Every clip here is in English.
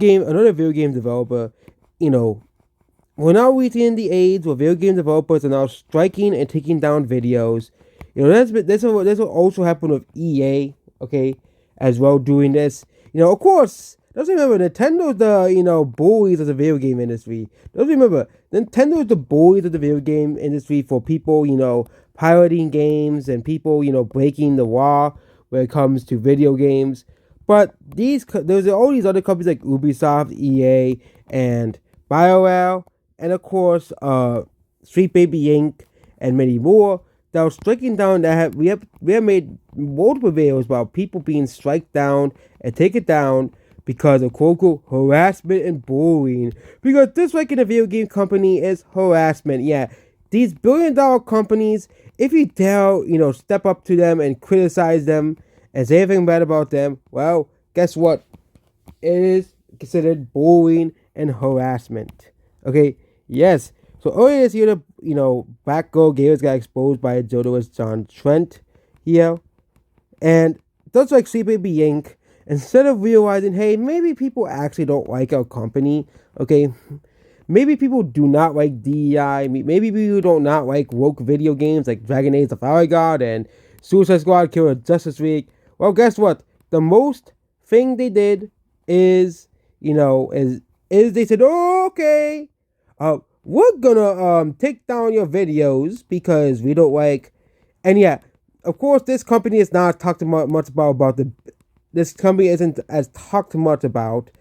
another video game developer, you know, we're now reaching the age where video game developers are now striking and taking down videos. That's what also happened with EA, okay, as well doing this. Of course, let's remember Nintendo's the bullies of the video game industry. Let's remember Nintendo's the bullies of the video game industry for people pirating games and people breaking the law when it comes to video games. But there's all these other companies like Ubisoft, EA, and BioWare, and of course, Street Baby Inc. and many more that are striking down. We have made multiple videos about people being strike down and taken down because of quote unquote harassment and bullying. Because this like in a video game company is harassment. Yeah, these billion-dollar companies, if you dare step up to them and criticize them and say anything bad about them, well, guess what? It is considered bullying and harassment. Okay, yes. So earlier this year, Batgirl Gamers got exposed by a journalist John Trent here, and just like CBB Inc., instead of realizing, hey, maybe people actually don't like our company, okay, maybe people do not like DEI, maybe people don't not like woke video games like Dragon Age: The Fire God and Suicide Squad Killer Justice League. Well, guess what? The most thing they did is, is they said, oh, okay, we're gonna take down your videos because we don't like, and yeah, of course, this company is not talked much about this company isn't as talked much about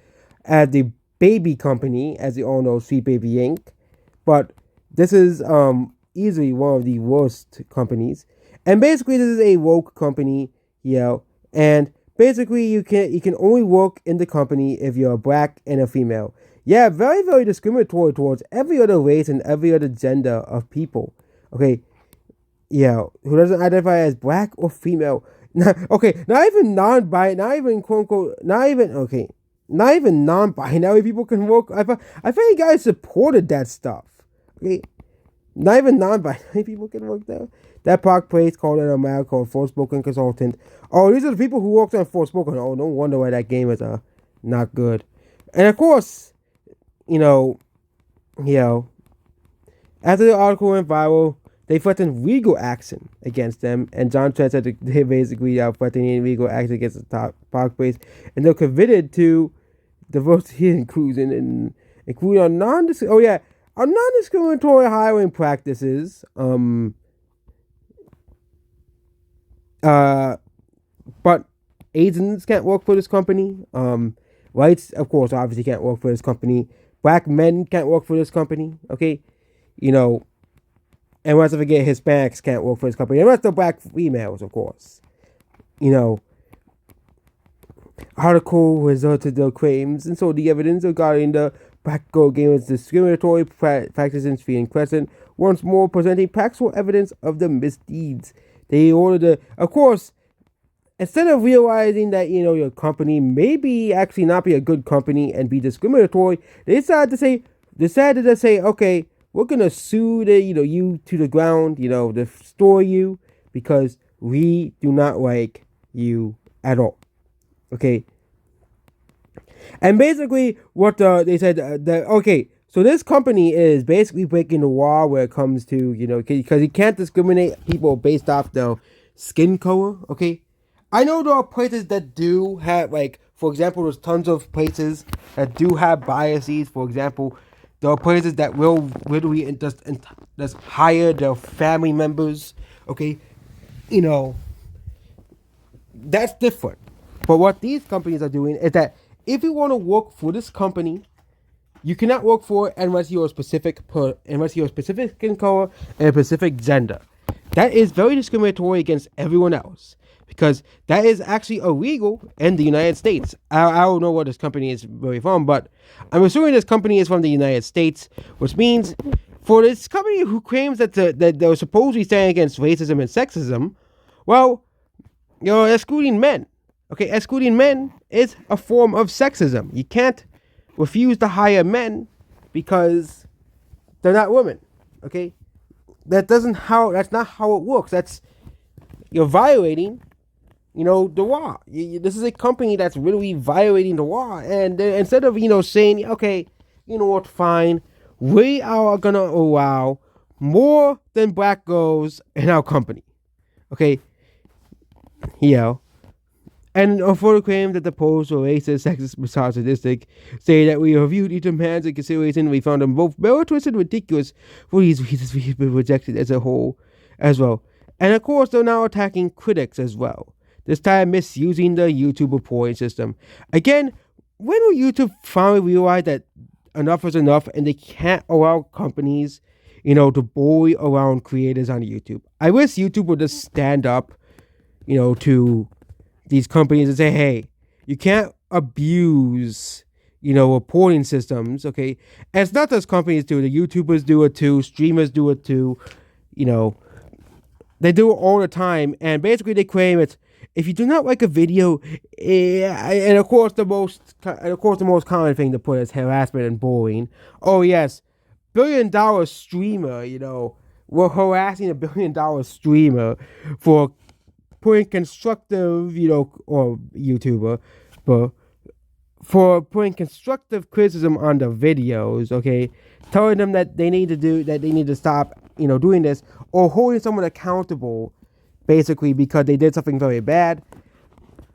as the baby company, as you all know, Sweet Baby Inc. But this is easily one of the worst companies, and basically this is a woke company, and basically you can only work in the company if you're a black and a female. Yeah, very, very discriminatory towards every other race and every other gender of people. Okay, yeah, who doesn't identify as black or female. Okay, not even non-binary, not even quote unquote, not even non-binary people can work. I thought you guys supported that stuff. Okay, not even non-binary people can work there. That park place called in America called Forspoken Consultant. Oh, these are the people who worked on Forspoken. Oh, no wonder why that game is not good. And of course, after the article went viral, they threatened legal action against them, and John Trent said they basically are threatening legal action against the top park place, and they're committed to diversity and inclusion, and including on non-discriminatory hiring practices. But Asians can't work for this company. Whites, of course, obviously can't work for this company. Black men can't work for this company. Okay, and once I forget, Hispanics can't work for this company. And the rest of black females, of course. Article resulted the claims and so the evidence regarding the Batgirl Gamers discriminatory practices in Phoenix Crescent, once more presenting factual evidence of the misdeeds. They ordered of course, instead of realizing that your company maybe actually not be a good company and be discriminatory, they decided to say, okay, we're gonna sue you to the ground, destroy you because we do not like you at all. Okay. And basically, what they said okay, so this company is basically breaking the law where it comes to because you can't discriminate people based off their skin color. Okay, I know there are places that do have, like, for example, there's tons of places that do have biases. For example, there are places that will literally just hire their family members. Okay, that's different. But what these companies are doing is that if you want to work for this company, you cannot work for it unless you're a specific skin color and a specific gender. That is very discriminatory against everyone else because that is actually illegal in the United States. I don't know what this company is really from, but I'm assuming this company is from the United States, which means for this company who claims that they're supposedly standing against racism and sexism, well, you're excluding men. Okay, excluding men is a form of sexism. You can't refuse to hire men because they're not women. Okay, that's not how it works. You're violating the law. This is a company that's really violating the law, and instead of saying, okay, you know what, fine, we are gonna allow more than black girls in our company. Okay, and for the claim that the polls were racist, sexist, misogynistic, say that we reviewed each demands and consideration, we found them both well twisted and ridiculous. For these reasons, we've been rejected as a whole as well. And of course, they're now attacking critics as well. This time, misusing the YouTube reporting system. Again, when will YouTube finally realize that enough is enough and they can't allow companies, to bully around creators on YouTube? I wish YouTube would just stand up, to these companies and say, hey, you can't abuse, reporting systems, okay? And it's not just companies do it. The YouTubers do it too. Streamers do it too. They do it all the time. And basically they claim it's, if you do not like a video, and of course the most common thing to put is harassment and bullying. Oh yes, $1 billion streamer, we're harassing $1 billion streamer for putting constructive, or YouTuber, but for putting constructive criticism on the videos, okay, telling them that they need to stop, doing this, or holding someone accountable, basically because they did something very bad.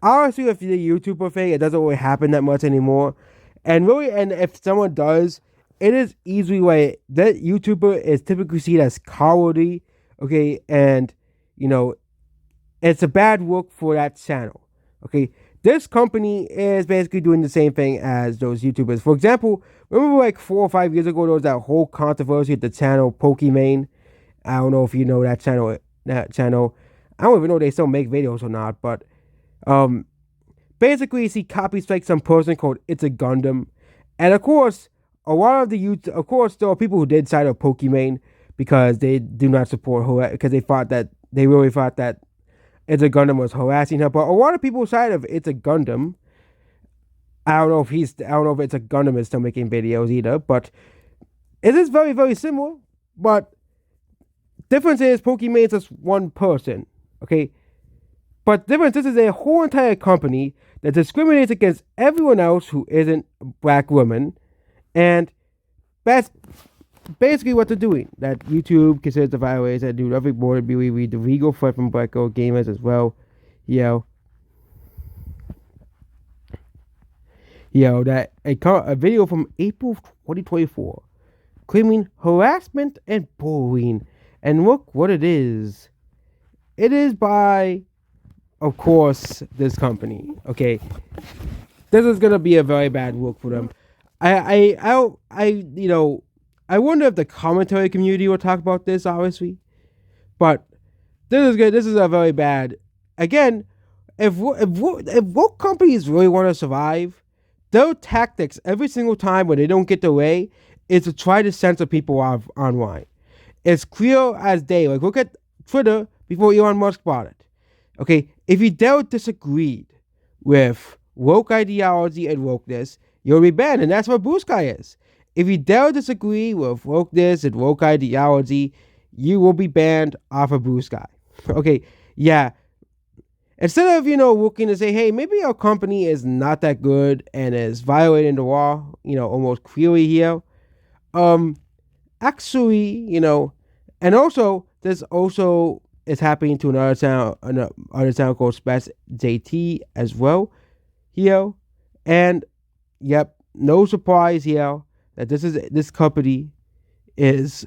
Honestly, if the YouTuber thing, it doesn't really happen that much anymore, and if someone does, it is easily like that YouTuber is typically seen as cowardly, okay, and it's a bad look for that channel. Okay, this company is basically doing the same thing as those YouTubers. For example, remember like 4 or 5 years ago, there was that whole controversy at the channel Pokimane. I don't know if you know that channel. I don't even know if they still make videos or not, but basically, he copy strikes some person called It's a Gundam, and of course, a lot of there are people who did side of Pokimane because they do not support her, because they really thought that It's a Gundam was harassing her. But a lot of people side of It's a Gundam. I don't know if It's a Gundam is still making videos either, but it is very, very similar. But difference is Pokimane is just one person, okay? But difference, this is a whole entire company that discriminates against everyone else who isn't black women, and that's basically what they're doing. That YouTube considers the violation that do every border be the legal threat from black girl gamers as well. That a video from April 2024 claiming harassment and bullying, and look what it is. It is by, of course, this company. Okay, this is gonna be a very bad look for them. I wonder if the commentary community will talk about this, obviously, but this is good. This is a very bad. Again, if woke companies really want to survive, their tactics every single time when they don't get their way is to try to censor people online. It's clear as day. Like, look at Twitter before Elon Musk bought it. Okay, if you dare disagreed with woke ideology and wokeness, you'll be banned, and that's what Blue Sky is. If you dare disagree with wokeness and woke ideology, you will be banned off of Blue Sky. Okay, yeah. Instead of, looking to say, hey, maybe our company is not that good and is violating the law, almost clearly here. Actually, and also, this also is happening to another town called Spaz JT as well here. And, yep, no surprise here that this company is,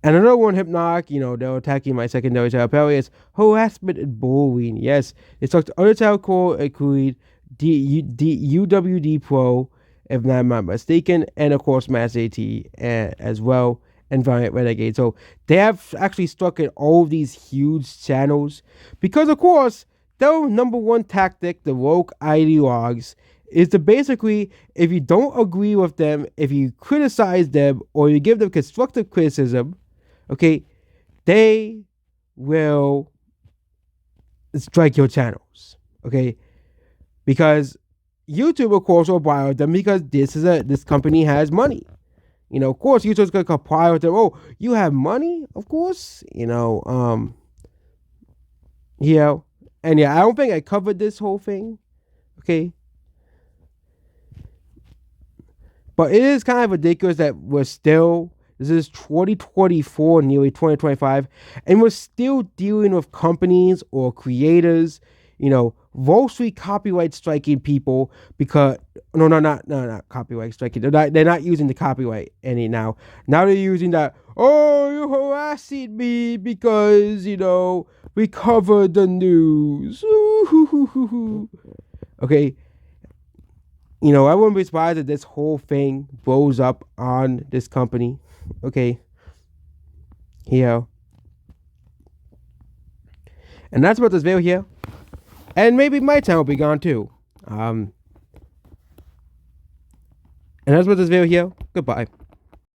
and another one, Hypnotic, they're attacking my secondary child. Apparently, it's harassment and bullying. Yes, they talked to other child called include UWD Pro, if I'm not mistaken, and of course, Mass AT as well, and Valiant Renegade. So they have actually struck at all of these huge channels because, of course, their number one tactic, the woke ideologues, is to basically, if you don't agree with them, if you criticize them, or you give them constructive criticism, okay, they will strike your channels, okay? Because YouTube, of course, will buy them because this company has money. You know, of course, users gonna comply with them. Oh, you have money, of course. Yeah, and yeah, I don't think I covered this whole thing. Okay, but it is kind of ridiculous that we're still. This is 2024, nearly 2025, and we're still dealing with companies or creators, mostly copyright striking people because no, no, not copyright striking. They're not using the copyright any now. Now they're using that. Oh, you're harassing me because we covered the news. Okay, I wouldn't be surprised if this whole thing blows up on this company. Okay, here, and that's about this video here. And maybe my channel will be gone too. And that's about this video here. Goodbye.